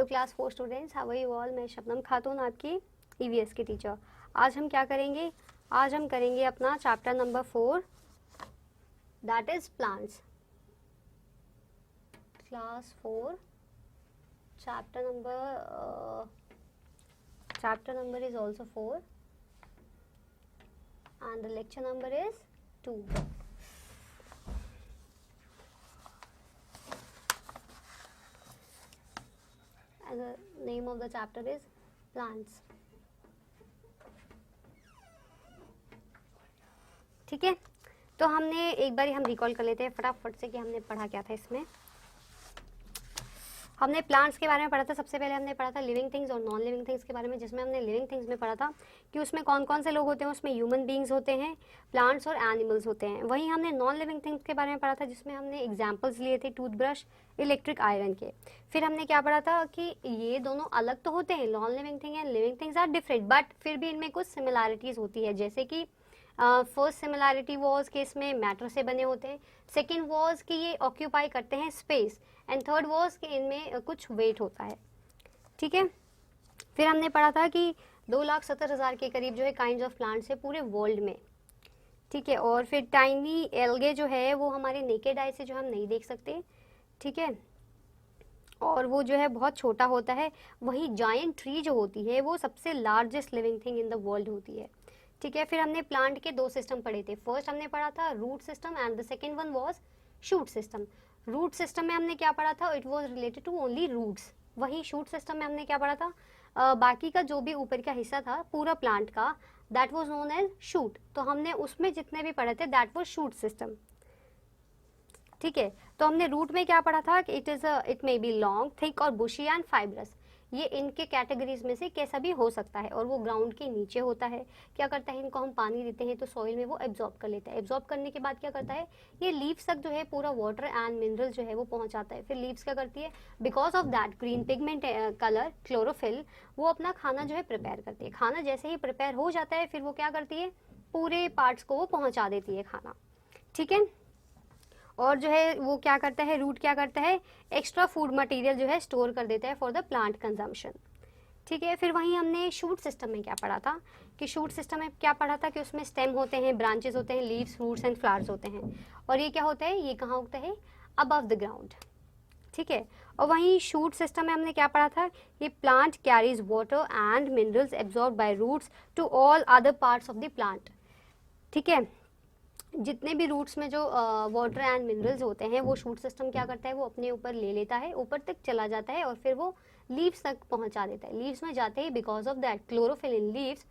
Class 4 students, how are you all. मैं शबनम खातून, आपकी EVS की टीचर। आज हम क्या करेंगे? आज हम करेंगे अपना chapter number 4, that is plants. Class 4 chapter number is also 4 and the lecture number is 2. And the name of the chapter is plants. ठीक है, तो हमने एक बार हम रिकॉल कर लेते हैं फटाफट से कि हमने पढ़ा क्या था। इसमें हमने प्लांट्स के बारे में पढ़ा था। सबसे पहले हमने पढ़ा था लिविंग थिंग्स और नॉन लिविंग थिंग्स के बारे में, जिसमें हमने लिविंग थिंग्स में पढ़ा था कि उसमें कौन कौन से लोग होते हैं। उसमें ह्यूमन बीइंग्स होते हैं, प्लांट्स और एनिमल्स होते हैं। वहीं हमने नॉन लिविंग थिंग्स के बारे में पढ़ा था, जिसमें हमने एग्जाम्पल्स लिए थे टूथब्रश, इलेक्ट्रिक आयरन के। फिर हमने क्या पढ़ा था कि ये दोनों अलग तो होते हैं, non living thing and living things are different, but फिर भी इनमें कुछ सिमिलैरिटीज होती है। जैसे कि फर्स्ट सिमिलैरिटी वॉज कि इसमें मैटर से बने होते हैं, सेकेंड वॉज कि ये ऑक्यूपाई करते हैं स्पेस, एंड थर्ड वॉज कि इनमें कुछ वेट होता है। ठीक है, फिर हमने पढ़ा था कि 2,70,000 के करीब जो है काइंड्स ऑफ प्लांट्स है पूरे वर्ल्ड में। ठीक है, और फिर टाइनी एल्गे जो है वो हमारे नेकेड आई से जो हम नहीं देख सकते। ठीक है, और वो जो है बहुत छोटा होता है। वही जायंट ट्री जो होती है वो सबसे largest living thing in the world होती है। ठीक है, फिर हमने प्लांट के 2 सिस्टम पढ़े थे। फर्स्ट हमने पढ़ा था root system and the second one was shoot system. Root system में हमने क्या पढ़ा था? It was related to only roots. वही शूट सिस्टम में हमने क्या पढ़ा था? बाकी का जो भी ऊपर का हिस्सा था पूरा प्लांट का, that was known as shoot. तो हमने उसमें जितने भी पढ़े थे दैट वॉज शूट सिस्टम। ठीक है, तो हमने रूट में क्या पढ़ा था कि it may be long, thick और बुशी एंड फाइब्रस। ये इनके कैटेगरीज में से कैसा भी हो सकता है, और वो ग्राउंड के नीचे होता है। क्या करता है, इनको हम पानी देते हैं तो सॉइल में वो एब्जॉर्ब कर लेता है। एब्जॉर्ब करने के बाद क्या करता है, ये लीव्स तक जो है पूरा वाटर एंड मिनरल जो है वो पहुंचाता है। फिर लीव्स क्या करती है, because of that green pigment colour chlorophyll, वो अपना खाना जो है प्रिपेयर करती है। खाना जैसे ही प्रिपेयर हो जाता है फिर वो क्या करती है, पूरे पार्ट्स को वो पहुंचा देती है खाना। ठीक है, और जो है वो क्या करता है, रूट क्या करता है, एक्स्ट्रा फूड मटेरियल जो है स्टोर कर देता है फॉर द प्लांट कंजम्पशन। ठीक है, फिर वहीं हमने शूट सिस्टम में क्या पढ़ा था कि शूट सिस्टम में क्या पढ़ा था कि उसमें स्टेम होते हैं, ब्रांचेस होते हैं, लीव्स, रूट्स एंड फ्लावर्स होते हैं। और ये क्या होता है, ये कहाँ उगता है, अबव द ग्राउंड। ठीक है, और वहीं शूट सिस्टम में हमने क्या पढ़ा था, ये plant carries water and minerals absorb by roots to all other parts of the plant. ठीक है, जितने भी रूट्स में जो वाटर एंड मिनरल्स होते हैं वो शूट सिस्टम क्या करता है, वो अपने ऊपर ले लेता है, ऊपर तक चला जाता है और फिर वो लीव्स तक पहुंचा देता है। लीव्स में जाते ही because of that chlorophyll in leaves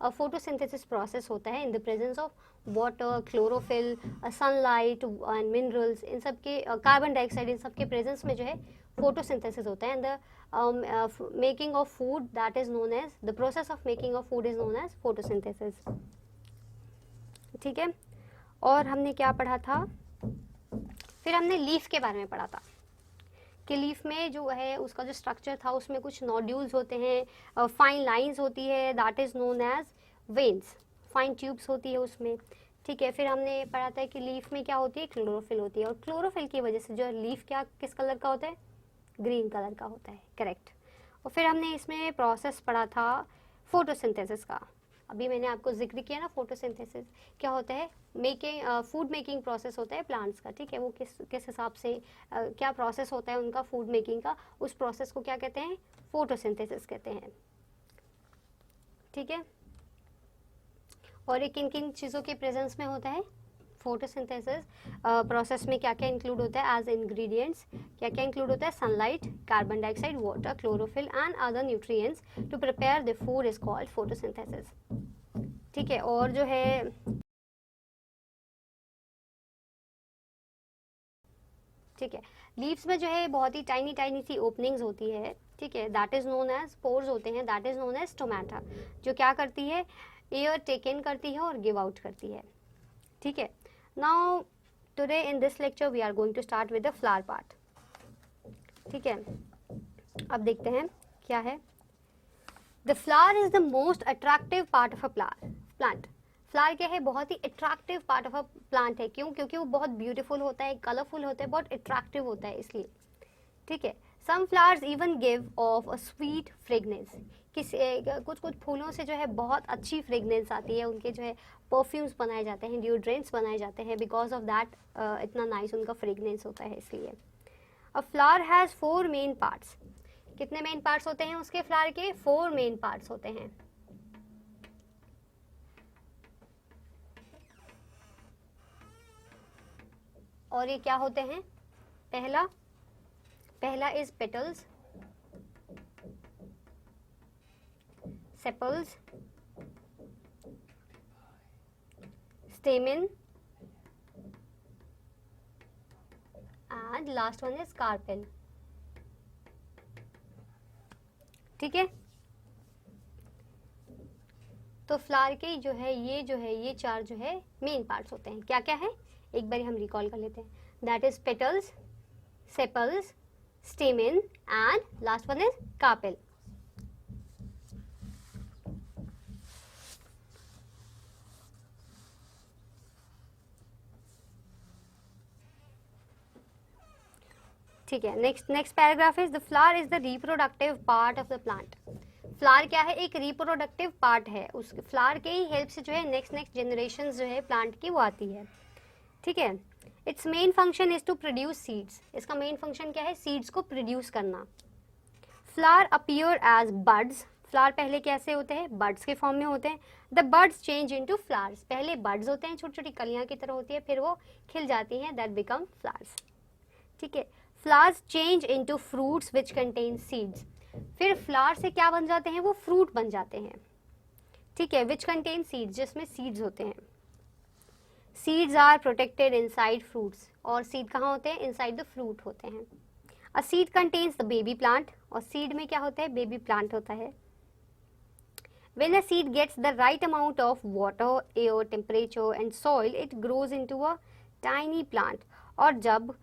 photosynthesis process होता है in the presence of water, chlorophyll, sunlight and minerals, इन सब के कार्बन डाइऑक्साइड, इन सब के प्रेजेंस में जो है फोटोसिंथेसिस होता है। And the making of food that is known as, the process of making of food is known as photosynthesis. ठीक है, और हमने क्या पढ़ा था, फिर हमने लीफ के बारे में पढ़ा था कि लीफ में जो है उसका जो स्ट्रक्चर था उसमें कुछ नोड्यूल्स होते हैं, फाइन लाइंस होती है, that is known as veins, fine tubes होती है उसमें। ठीक है, फिर हमने पढ़ा था कि लीफ में क्या होती है, क्लोरोफिल होती है, और क्लोरोफिल की वजह से जो लीफ क्या किस कलर का होता है, ग्रीन कलर का होता है। करेक्ट। और फिर हमने इसमें प्रोसेस पढ़ा था फोटोसिंथेसिस का। अभी मैंने आपको जिक्र किया ना, फोटोसिंथेसिस क्या होता है, मेकिंग फूड मेकिंग प्रोसेस होता है प्लांट्स का। ठीक है, वो किस हिसाब से क्या प्रोसेस होता है उनका फूड मेकिंग का, उस प्रोसेस को क्या कहते हैं, फोटोसिंथेसिस कहते हैं। ठीक है, और ये किन किन चीज़ों के प्रेजेंस में होता है फोटोसिंथेसिस प्रोसेस में, क्या क्या इंक्लूड होता है एज इंग्रेडिएंट्स, क्या क्या इंक्लूड होता है, sunlight, carbon dioxide, water, chlorophyll and other nutrients to prepare the food is called photosynthesis. ठीक है, और जो है ठीक है, लीव्स में जो है बहुत ही टाइनी टाइनी सी ओपनिंग्स होती है। ठीक है, that is known as pores होते हैं, that is known as stomata, जो क्या करती है, एयर टेक इन करती है और गिव आउट करती है। ठीक है, now today in this lecture we are going to start with the flower part. ठीक है, अब देखते हैं क्या है। The flower is the most attractive part of a plant. Flower क्या है, बहुत ही attractive part of a plant है। क्यों? क्योंकि वो बहुत ब्यूटीफुल होता है, कलरफुल होता है, बहुत अट्रैक्टिव होता है इसलिए। ठीक है, some flowers even give off a sweet fragrance, कुछ कुछ फूलों से जो है बहुत अच्छी फ्रेगनेंस आती है, उनके जो है परफ्यूम्स बनाए जाते हैं, डिओड्रेंट्स बनाए जाते हैं, बिकॉज ऑफ दैट इतना नाइस उनका फ्रेगनेंस होता है इसलिए। अ फ्लावर हैज़ 4 मेन पार्ट्स, कितने मेन पार्ट्स होते हैं उसके फ्लावर के? 4 मेन पार्ट्स होते हैं। और ये क्या होते हैं? पहला is petals, sepals, स्टेमन and last one is carpel. ठीक है, तो फ्लावर के जो है ये 4 जो है मेन पार्ट्स होते हैं। क्या क्या है एक बार हम रिकॉल कर लेते हैं। That is petals, sepals, स्टेमन and last one is carpel. ठीक है, next paragraph is the flower is the reproductive part of the plant. Flower क्या है? एक रिप्रोडक्टिव पार्ट है, उस फ्लावर के ही हेल्प से जो है नेक्स्ट जनरेशन जो है प्लांट की वो आती है। ठीक है, its main function is to produce seeds, इसका मेन फंक्शन क्या है? सीड्स को प्रोड्यूस करना। Flower appear as buds, flower पहले कैसे होते हैं? बड्स के फॉर्म में होते हैं। The buds change into flowers, पहले बड्स होते हैं, छोटी छोटी कलियां की तरह होती है, फिर वो खिल जाती हैं, दैट बिकम फ्लावर्स। ठीक है, फ्लावर्स चेंज इनटू फ्रूट्स विच कंटेन सीड्स, फिर फ्लावर से क्या बन जाते हैं? वो फ्रूट बन जाते हैं। ठीक है, विच कंटेन सीड्स, जिसमें सीड्स होते हैं। Seeds are protected inside fruits, और सीड कहाँ होते हैं? इनसाइड द फ्रूट होते हैं। A seed contains the baby plant, और सीड में क्या होता है? बेबी प्लांट होता है। When a seed gets the right amount of water, air, temperature and soil, it grows into a tiny plant. और जब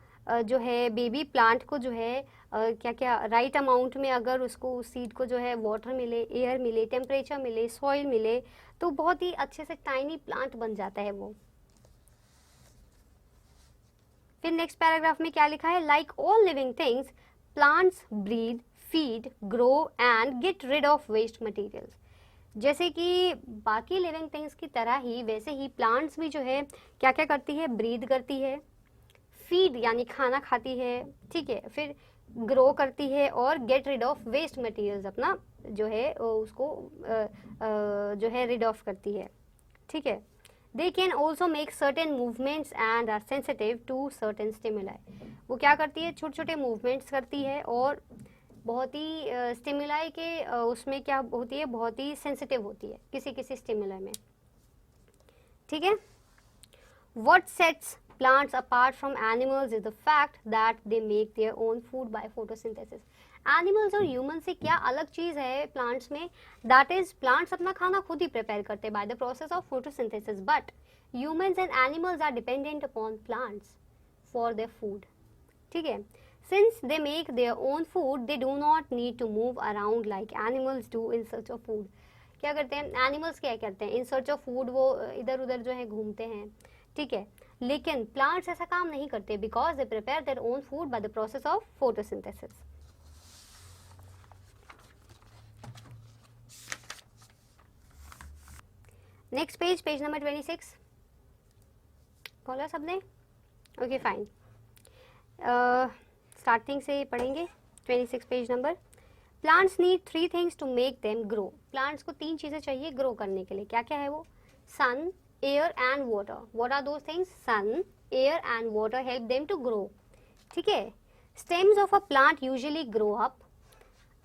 जो है बेबी प्लांट को जो है क्या क्या राइट अमाउंट में अगर उसको उस सीड को जो है वाटर मिले, एयर मिले, टेम्परेचर मिले, सॉइल मिले, तो बहुत ही अच्छे से टाइनी प्लांट बन जाता है वो। फिर नेक्स्ट पैराग्राफ में क्या लिखा है? Like all living things, plants breathe, feed, grow and get rid of waste materials. जैसे कि बाकी लिविंग थिंग्स की तरह ही वैसे ही प्लांट्स भी जो है क्या क्या करती है? ब्रीथ करती है, फीड यानी खाना खाती है, ठीक है, फिर ग्रो करती है और get rid of waste materials, अपना जो है उसको जो है रिड ऑफ करती है। ठीक है, they can also make certain movements and are sensitive to certain stimuli. वो क्या करती है? छोटे छोटे मूवमेंट्स करती है और बहुत ही स्टिमुलाई के उसमें क्या होती है? बहुत ही सेंसिटिव होती है किसी किसी स्टिमुलाई में। ठीक है, what sets plants apart from animals is the fact that they make their own food by photosynthesis. Animals और ह्यूमन से क्या अलग चीज़ है प्लांट्स में? दैट इज प्लांट्स अपना खाना खुद ही प्रिपेयर करते हैं by the process of photosynthesis, but humans and animals are dependent upon plants for their food. ठीक है, since they make their own food, they do not need to move around like animals do in search of food. क्या करते हैं animals? क्या करते हैं? इन search of food वो इधर उधर जो है घूमते हैं। ठीक है, लेकिन प्लांट्स ऐसा काम नहीं करते, because they prepare their own food by the process of photosynthesis. Next page, page number 26 खोला सबने? ओके फाइन, स्टार्टिंग से पढ़ेंगे 26 page number. Plants need 3 things to make them grow. Plants को 3 चीजें चाहिए ग्रो करने के लिए। क्या क्या है वो? Sun, air and water. What are those things? Sun, air and water help them to grow. ठीक है, stems of a plant usually grow up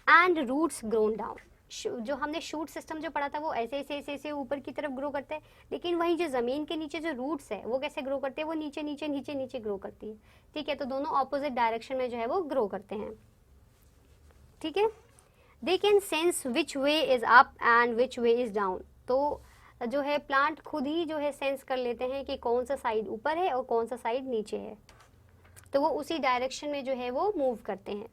and roots grown down. जो हमने शूट सिस्टम जो पढ़ा था वो ऐसे ऐसे ऐसे ऐसे ऊपर की तरफ ग्रो करते हैं, लेकिन वहीं जो जमीन के नीचे जो रूट्स है वो कैसे ग्रो करते हैं? वो नीचे नीचे नीचे नीचे ग्रो करती है। ठीक है, तो दोनों ऑपोजिट डायरेक्शन में जो है वो ग्रो करते हैं। ठीक है, they can sense which way is up and which way is down. तो जो है प्लांट खुद ही जो है सेंस कर लेते हैं कि कौन सा साइड ऊपर है और कौन सा साइड नीचे है, तो वो उसी डायरेक्शन में जो है वो मूव करते हैं।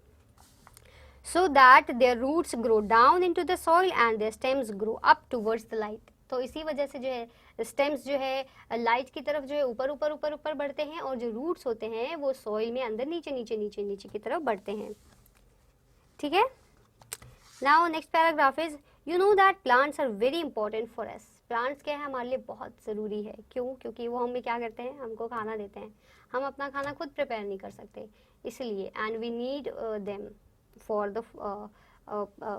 so that their roots grow down into the soil and their stems grow up towards the light। तो इसी वजह से जो है स्टेम्स जो है लाइट की तरफ जो है ऊपर ऊपर ऊपर ऊपर बढ़ते हैं, और जो रूट्स होते हैं वो सॉइल में अंदर नीचे नीचे नीचे नीचे की तरफ बढ़ते हैं। ठीक है। Now next paragraph is, you know that plants are very important for us. Plants क्या है, हमारे लिए बहुत ज़रूरी है। क्यों? क्योंकि वो हमें क्या करते हैं, हमको खाना देते हैं। हम अपना खाना खुद प्रिपेयर नहीं कर सकते, इसलिए and we need them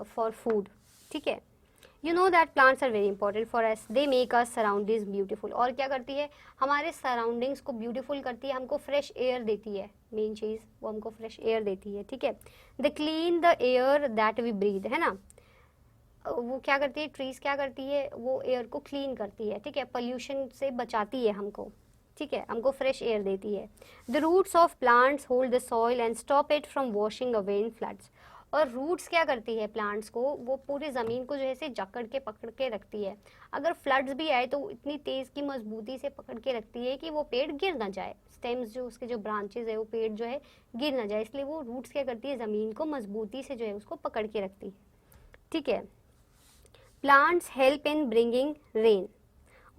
for food. ठीक है। You know that plants are very important for us, they make us surroundings beautiful. और क्या करती है, हमारे सराउंडिंग्स को ब्यूटीफुल करती है, हमको फ्रेश एयर देती है। मेन चीज़ वो हमको फ्रेश एयर देती है। ठीक है। The clean the air that we breathe, है ना। वो क्या करती है, ट्रीज क्या करती है, वो एयर को क्लीन करती है। ठीक है। पोल्यूशन से बचाती है हमको। ठीक है। हमको फ्रेश एयर देती है। The roots of plants hold the soil and stop it from washing away in floods. और रूट्स क्या करती है प्लांट्स को, वो पूरी ज़मीन को जो है से जकड़ के पकड़ के रखती है। अगर फ्लड्स भी आए तो इतनी तेज़ की मजबूती से पकड़ के रखती है कि वो पेड़ गिर ना जाए। स्टेम्स जो उसके जो ब्रांचेज है वो पेड़ जो है गिर ना जाए, इसलिए वो रूट्स क्या करती है, ज़मीन को मजबूती से जो है उसको पकड़ के रखती है। ठीक है। Plants help in bringing rain.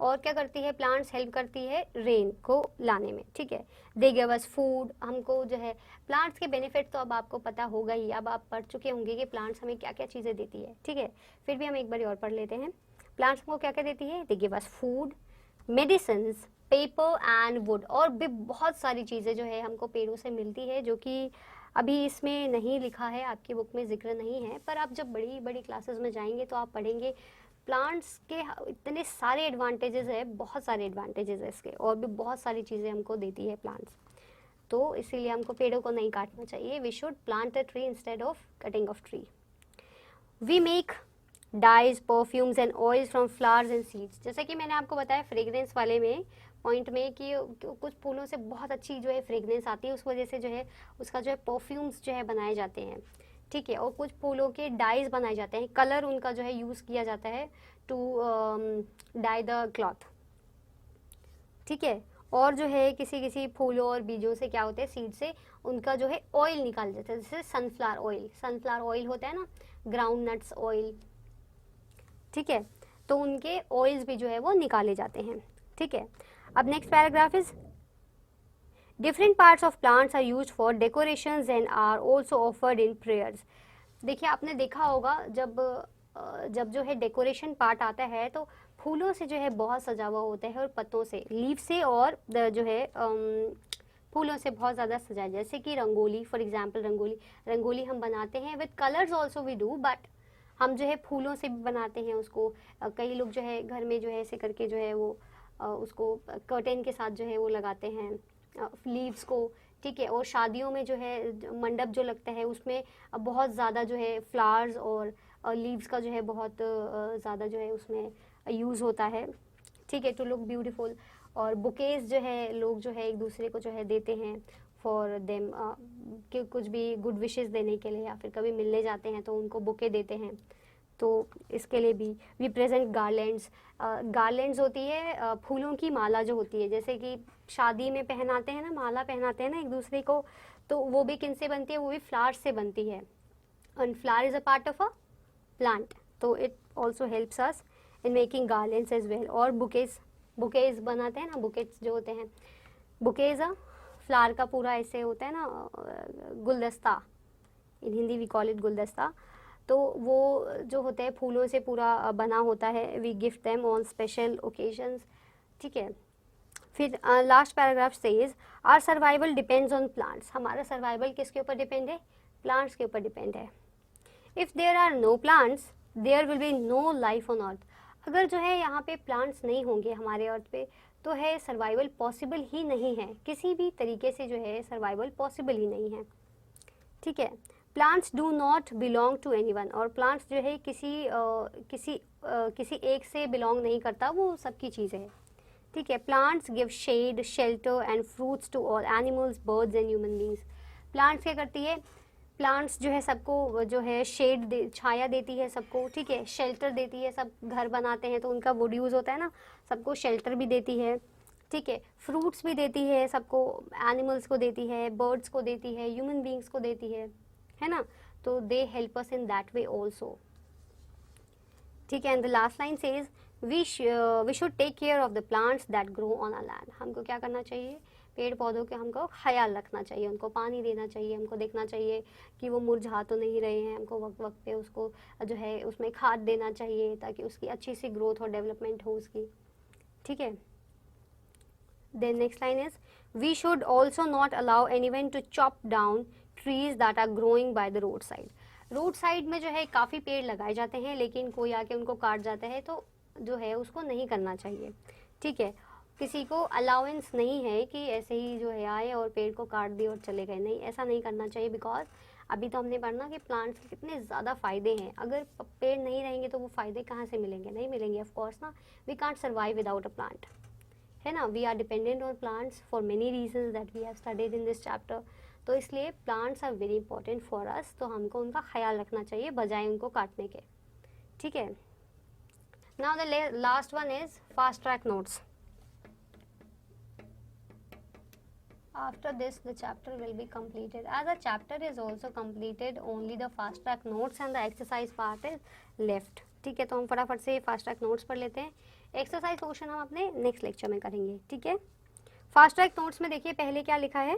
और क्या करती है, प्लांट्स हेल्प करती है रेन को लाने में। ठीक है। दे गिव अस फूड, हमको जो है प्लांट्स के बेनिफिट तो अब आपको पता होगा ही, अब आप पढ़ चुके होंगे कि प्लांट्स हमें क्या क्या चीज़ें देती है। ठीक है। फिर भी हम एक बार और पढ़ लेते हैं। प्लांट्स को क्या क्या देती है, they give us food, medicines, paper and would. और भी बहुत सारी चीज़ें जो है हमको पेड़ों से मिलती है, जो कि अभी इसमें नहीं लिखा है, आपकी बुक में जिक्र नहीं है, पर आप जब बड़ी बड़ी क्लासेस में जाएंगे तो आप पढ़ेंगे प्लांट्स के इतने सारे एडवांटेजेस है, बहुत सारे एडवांटेजेस है इसके, और भी बहुत सारी चीज़ें हमको देती है प्लांट्स। तो इसीलिए हमको पेड़ों को नहीं काटना चाहिए। We should plant a tree instead of cutting of tree. We make dyes, perfumes and oils from flowers and seeds. जैसे कि मैंने आपको बताया फ्रेग्रेंस वाले में पॉइंट में कि कुछ फूलों से बहुत अच्छी जो है फ्रेग्रेंस आती है, उस वजह से जो है उसका जो है परफ्यूम्स जो है बनाए जाते हैं। ठीक है। और कुछ फूलों के डाइज बनाए जाते हैं, कलर उनका जो है यूज़ किया जाता है टू डाई द क्लॉथ। ठीक है। और जो है किसी किसी फूलों और बीजों से क्या होते हैं, सीड से उनका जो है ऑयल निकाल जाता है, जैसे सनफ्लावर ऑयल। सनफ्लावर ऑयल होता है ना, ग्राउंड नट्स ऑयल। ठीक है। तो उनके ऑयल्स भी जो है वो निकाले जाते हैं। ठीक है। अब next paragraph is, different parts of plants are used for decorations and are also offered in prayers. देखिए आपने देखा होगा जब जो है डेकोरेशन पार्ट आता है तो फूलों से जो है बहुत सजा हुआ होता है, और पत्तों से, लीफ से, और जो है फूलों से बहुत ज़्यादा सजाया, जैसे कि रंगोली। फॉर एग्जांपल रंगोली हम बनाते हैं with colours also we do, but हम जो है फूलों से भी बनाते हैं उसको। कई लोग जो है घर में जो है ऐसे करके जो है वो उसको कर्टेन के साथ जो है वो लगाते हैं लीव्स को। ठीक है। और शादियों में जो है मंडप जो लगता है उसमें बहुत ज़्यादा जो है फ्लावर्स और लीव्स का जो है बहुत ज़्यादा जो है उसमें यूज़ होता है। ठीक है। To look beautiful. और बुकेज जो है लोग जो है एक दूसरे को जो है देते हैं फॉर देम, कि कुछ भी गुड विशेस देने के लिए, या फिर कभी मिलने जाते हैं तो उनको बुके देते हैं। तो इसके लिए भी वी प्रेजेंट गार्लैंड्स। गार्लैंड्स होती है फूलों की माला जो होती है, जैसे कि शादी में पहनाते हैं ना, माला पहनाते हैं ना एक दूसरे को, तो वो भी किन से बनती है, वो भी फ्लावर्स से बनती है। And flower is a part of a plant, तो it also helps us in making garlands as well. और बुकेज बनाते हैं ना, बुकेट्स जो होते हैं, बुकेज फ्लावर का पूरा ऐसे होता है ना, गुलदस्ता, इन हिंदी वी कॉल इट गुलदस्ता। तो वो जो होता है फूलों से पूरा बना होता है। We gift them on special occasions. ठीक है। फिर last paragraph says, our survival depends on plants. हमारा सर्वाइवल किसके ऊपर डिपेंड है, प्लांट्स के ऊपर डिपेंड है। If there are no plants there will be no life on earth. अगर जो है यहाँ पे प्लांट्स नहीं होंगे हमारे अर्थ पे, तो है सर्वाइवल पॉसिबल ही नहीं है, किसी भी तरीके से जो है सर्वाइवल पॉसिबल ही नहीं है। ठीक है। Plants do not belong to anyone. और प्लांट्स जो है किसी एक से बिलोंग नहीं करता, वो सबकी चीज़ है। ठीक है। Plants give shade, shelter and fruits to all animals, birds and human beings. Plants क्या करती है, प्लांट्स जो है सबको जो है छाया देती है सबको। ठीक है। शेल्टर देती है, सब घर बनाते हैं तो उनका वुड यूज़ होता है ना, सबको शेल्टर भी देती है। ठीक है। फ्रूट्स भी देती है सबको, एनिमल्स को देती है, बर्ड्स को देती है, ह्यूमन बींग्स को देती है ना। तो they help us in that way also. ठीक है। And the last line says, we should take care of the plants that grow on our land. हमको क्या करना चाहिए, पेड़ पौधों के हमको ख्याल रखना चाहिए, उनको पानी देना चाहिए, हमको देखना चाहिए कि वो मुरझा तो नहीं रहे हैं, हमको वक्त वक्त पे उसको जो है उसमें खाद देना चाहिए ताकि उसकी अच्छी सी ग्रोथ और डेवलपमेंट हो उसकी, ठीक है। Then next line is we should also not allow anyone to chop down trees that are growing by the road side. Road side में जो है काफ़ी पेड़ लगाए जाते हैं, लेकिन कोई आके उनको काट जाता है तो जो है उसको नहीं करना चाहिए, ठीक है। किसी को अलाउंस नहीं है कि ऐसे ही जो है आए और पेड़ को काट दिए और चले गए, नहीं, ऐसा नहीं करना चाहिए। बिकॉज अभी तो हमने पढ़ना कि प्लांट्स के कितने ज़्यादा फ़ायदे हैं, अगर पेड़ नहीं रहेंगे तो वो फ़ायदे कहाँ से मिलेंगे, नहीं मिलेंगे ऑफ कोर्स ना। We can't survive without a plant, है ना। We are dependent on plants for many reasons that we have studied in this chapter. तो इसलिए plants are very important for us, तो हमको उनका ख्याल रखना चाहिए बजाय उनको काटने के, ठीक है। Now the last one is fast track notes. After this, the chapter will be completed. As a chapter is also completed, only the fast track notes and the exercise part is left. ठीक है, तो हम फटाफट से fast track notes पढ़ लेते हैं। Exercise portion हम अपने नेक्स्ट लेक्चर में करेंगे, ठीक है। फास्ट ट्रैक नोट्स में देखिए पहले क्या लिखा है,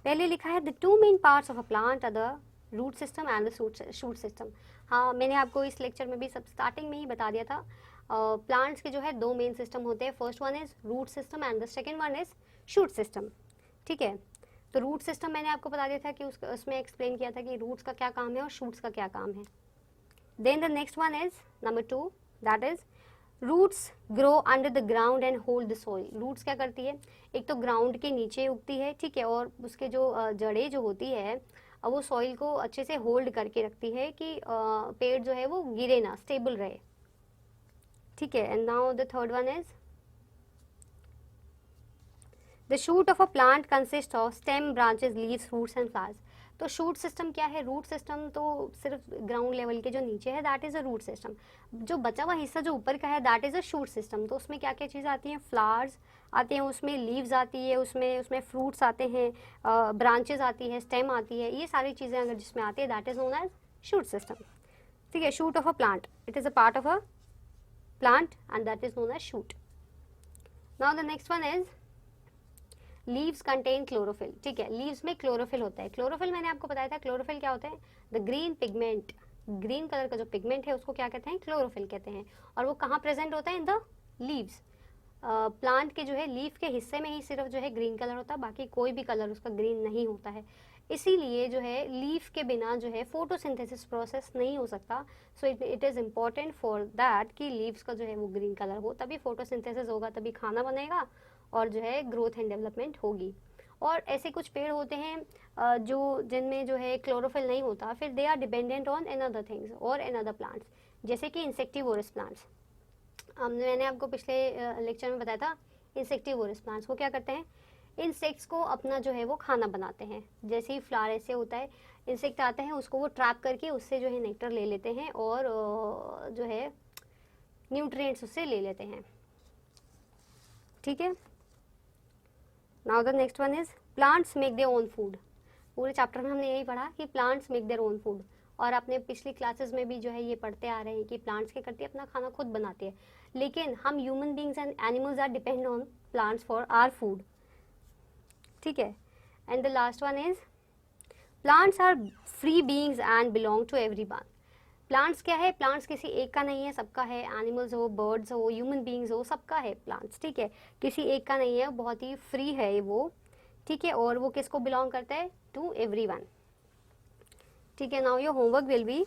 पहले लिखा है the two main parts of a plant are the root system and the shoot system. हाँ, मैंने आपको इस लेक्चर में भी सब स्टार्टिंग में ही बता दिया था। प्लांट्स के जो है दो मेन सिस्टम होते हैं, first one is root system and the second one is shoot system, ठीक है। तो रूट सिस्टम मैंने आपको बता दिया था कि उसमें एक्सप्लेन किया था कि रूट्स का क्या काम है और शूट्स का क्या काम है। Then the next one is number 2, that is roots grow under the ground and hold the soil. Roots क्या करती है, एक तो ग्राउंड के नीचे उगती है, ठीक है, और उसके जो जड़ें जो होती है वो सॉइल को अच्छे से होल्ड करके रखती है कि पेड़ जो है वो गिरे ना, स्टेबल रहे, ठीक है। And now the third one is The shoot of a plant consists of stem, branches, leaves, fruits and flowers. तो शूट सिस्टम क्या है, रूट सिस्टम तो सिर्फ ग्राउंड लेवल के जो नीचे है that is a root system, जो बचा हुआ हिस्सा जो ऊपर का है that is a shoot system. तो उसमें क्या क्या चीज़ें आती हैं, फ्लावर्स आते हैं, उसमें लीव्स आती है, उसमें फ्रूट्स आते हैं, ब्रांचेज आती है, स्टेम आती है, ये सारी चीज़ें अगर जिसमें आती है that is known as shoot system, ठीक है। Shoot of a plant, it is a part of a plant and that is known as shoot. Now the next one is leaves contain chlorophyll, ठीक है। Leaves में chlorophyll होता है। Chlorophyll मैंने आपको बताया था, क्लोरोफिल क्या होता है, the green pigment, green colour का जो पिगमेंट है उसको क्या कहते हैं, क्लोरोफिल कहते हैं। और वो कहाँ प्रेजेंट होता है, इन द लीव्स। प्लांट के जो है लीफ के हिस्से में ही सिर्फ जो है ग्रीन कलर होता है, बाकी कोई भी कलर उसका ग्रीन नहीं होता है। इसीलिए जो है लीफ के बिना जो है फोटोसिंथेसिस प्रोसेस नहीं हो सकता। So it is important for that कि लीव्स का जो है वो ग्रीन कलर हो, तभी फोटोसिंथेसिस होगा, तभी खाना बनेगा और जो है ग्रोथ एंड डेवलपमेंट होगी। और ऐसे कुछ पेड़ होते हैं जो जिनमें जो है क्लोरोफिल नहीं होता, फिर they are dependent on an other things और एन अदर प्लांट्स, जैसे कि इंसेक्टिवोरस प्लांट्स। मैंने आपको पिछले लेक्चर में बताया था इंसेक्टिवोरस प्लांट्स वो क्या करते हैं, इंसेक्ट्स को अपना जो है वो खाना बनाते हैं। जैसे ही फ्लावर ऐसे होता है, इंसेक्ट आते हैं, उसको वो ट्रैप करके उससे जो है नेक्टर ले लेते हैं और जो है न्यूट्रिएंट्स उससे ले लेते हैं, ठीक है। Now the next one is plants make their own food. पूरे चैप्टर में हमने यही पढ़ा कि plants make their own food, और अपने पिछली क्लासेस में भी जो है ये पढ़ते आ रहे हैं कि प्लांट्स क्या करती है, अपना खाना खुद बनाती है। लेकिन हम human beings and animals are depend on plants for our food, ठीक है। And the last one is plants are free beings and belong to everyone. Plants क्या है, प्लांट्स किसी एक का नहीं है, सबका है। एनिमल्स हो, बर्ड्स हो, ह्यूमन बींग्स हो, सबका है प्लांट्स, ठीक है। किसी एक का नहीं है, बहुत ही फ्री है वो, ठीक है। और वो किसको बिलोंग करता है, टू एवरीवन, ठीक है। Now your homework will be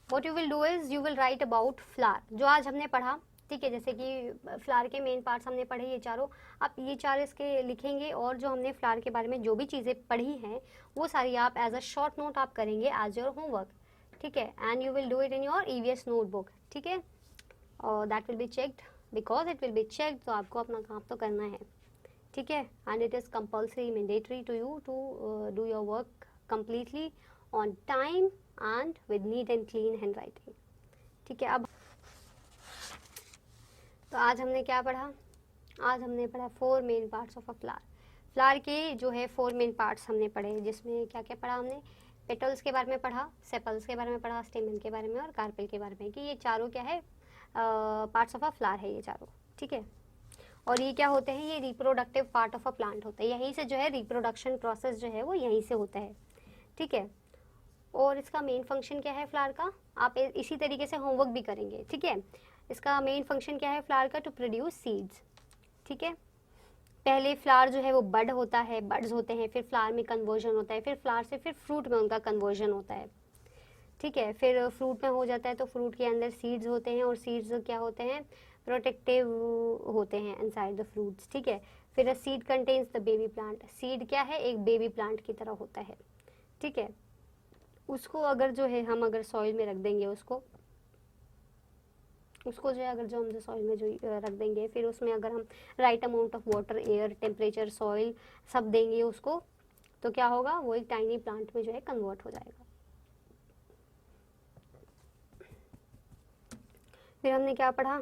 what you will do is you will write about flower, जो आज हमने पढ़ा, ठीक है। जैसे कि फ्लावर के मेन पार्ट्स हमने पढ़े ये चारों, आप ये चार इसके लिखेंगे, और जो हमने फ्लावर के बारे में जो भी चीज़ें पढ़ी हैं वो सारी आप एज अ शॉर्ट नोट आप करेंगे एज योर होमवर्क, ठीक है। And you will do it in your EVS notebook, ठीक है। और that will be checked, because it will be checked, तो आपको अपना काम तो करना है, ठीक है। And it is compulsory mandatory to you to do your work completely on time and with neat and clean handwriting, ठीक है। अब तो आज हमने क्या पढ़ा, आज हमने पढ़ा 4 main parts of a flower. Flower के जो है 4 मेन पार्ट्स हमने पढ़े, जिसमें क्या क्या पढ़ा हमने, पेटल्स के बारे में पढ़ा, सेपल्स के बारे में पढ़ा, स्टेमन के बारे में और कार्पेल के बारे में, कि ये चारों क्या है, पार्ट्स ऑफ अ फ्लावर है ये चारों, ठीक है। और ये क्या होते हैं, ये reproductive part of a plant होता है, यहीं से जो है रिप्रोडक्शन प्रोसेस जो है वो यहीं से होता है, ठीक है। और इसका मेन फंक्शन क्या है फ्लावर का, आप इसी तरीके से होमवर्क भी करेंगे, ठीक है। इसका मेन फंक्शन क्या है फ्लावर का, टू प्रोड्यूस सीड्स, ठीक है। पहले फ्लावर जो है वो बड होता है, बड्स होते हैं, फिर फ्लावर में कन्वर्जन होता है, फिर फ्लावर से फिर फ्रूट में उनका कन्वर्जन होता है, ठीक है। फिर फ्रूट में हो जाता है तो फ्रूट के अंदर सीड्स होते हैं, और सीड्स क्या होते हैं, प्रोटेक्टिव होते हैं इनसाइड द फ्रूट्स, ठीक है। फिर अ seed contains the baby plant, seed क्या है, एक बेबी प्लांट की तरह होता है, ठीक है। उसको अगर जो है हम अगर सॉइल में रख देंगे, उसको जो है अगर जो हम सॉइल में जो रख देंगे, फिर उसमें अगर हम right amount of water, air, temperature, soil सब देंगे उसको, तो क्या होगा, वो एक टाइनी प्लांट में जो है कन्वर्ट हो जाएगा। फिर हमने क्या पढ़ा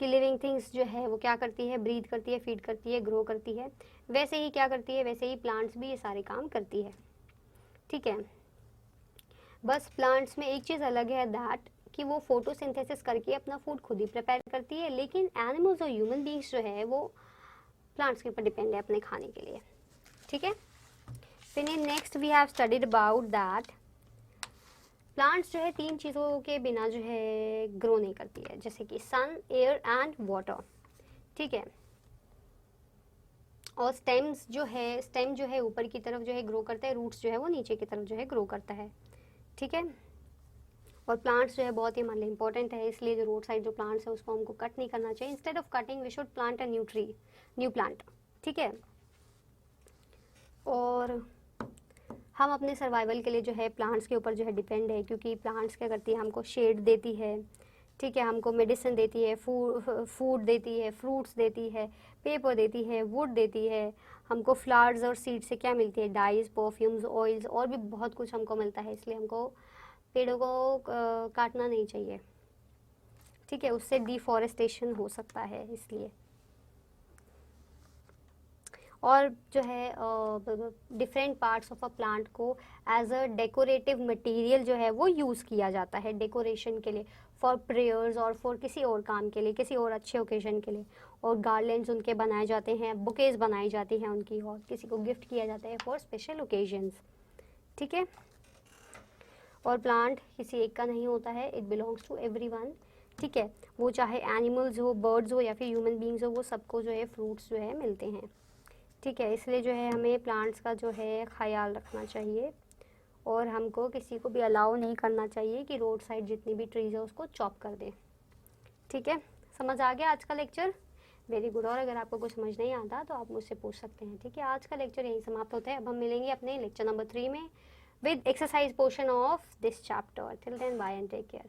कि लिविंग थिंग्स जो है वो क्या करती है, ब्रीथ करती है, फीड करती है, ग्रो करती है, वैसे ही क्या करती है, वैसे ही प्लांट्स भी ये सारे काम करती है, ठीक है। बस प्लांट्स में एक चीज़ अलग है, दैट कि वो फोटोसिंथेसिस करके अपना फूड खुद ही प्रिपेयर करती है, लेकिन एनिमल्स और ह्यूमन बींग्स जो है वो प्लांट्स के ऊपर डिपेंड है अपने खाने के लिए, ठीक है। फिर next we have studied about that plants जो है 3 चीज़ों के बिना जो है ग्रो नहीं करती है, जैसे कि सन, एयर एंड वाटर, ठीक है। और स्टेम जो है ऊपर की तरफ जो है ग्रो करता है, रूट्स जो है वो नीचे की तरफ जो है ग्रो करता है, ठीक है। और प्लांट्स जो है बहुत ही हमारे लिए इंपॉर्टेंट है, इसलिए जो रोड साइड जो प्लांट्स है उसको हमको कट नहीं करना चाहिए, instead of cutting we should plant a new plant, ठीक है। और हम अपने सर्वाइवल के लिए जो है प्लांट्स के ऊपर जो है डिपेंड है, क्योंकि प्लांट्स क्या करती है, हमको शेड देती है, ठीक है, हमको मेडिसिन देती है, फूड देती है, फ्रूट्स देती है, पेपर देती है, वुड देती है, हमको फ्लावर्स और सीड से क्या मिलती है, डाइज, परफ्यूम्स, ऑयल्स, और भी बहुत कुछ हमको मिलता है, इसलिए हमको पेड़ों को काटना नहीं चाहिए, ठीक है, उससे डिफॉरेस्टेशन हो सकता है इसलिए। और जो है different parts of a plant को एज अ डेकोरेटिव मटेरियल जो है वो यूज़ किया जाता है डेकोरेशन के लिए, फॉर प्रेयर्स और फॉर किसी और काम के लिए, किसी और अच्छे ओकेजन के लिए, और गार्लैंड्स उनके बनाए जाते हैं, बुकेज बनाई जाती हैं उनकी, और किसी को गिफ्ट किया जाता है फॉर स्पेशल ओकेजन्स, ठीक है। और प्लांट किसी एक का नहीं होता है, इट बिलोंग्स टू एवरीवन, ठीक है। वो चाहे एनिमल्स हो, बर्ड्स हो, या फिर ह्यूमन बींग्स हो, वो सबको जो है फ्रूट्स जो है मिलते हैं, ठीक है। इसलिए जो है हमें प्लांट्स का जो है ख्याल रखना चाहिए, और हमको किसी को भी अलाउ नहीं करना चाहिए कि रोड साइड जितनी भी ट्रीज है उसको चॉप कर दें, ठीक है। समझ आ गया आज का लेक्चर? Very good. और अगर आपको कुछ समझ नहीं आता तो आप मुझसे पूछ सकते हैं, ठीक है। आज का लेक्चर यहीं समाप्त होता है, अब हम मिलेंगे अपने लेक्चर नंबर 3 में with exercise portion of this chapter. Till then, bye and take care.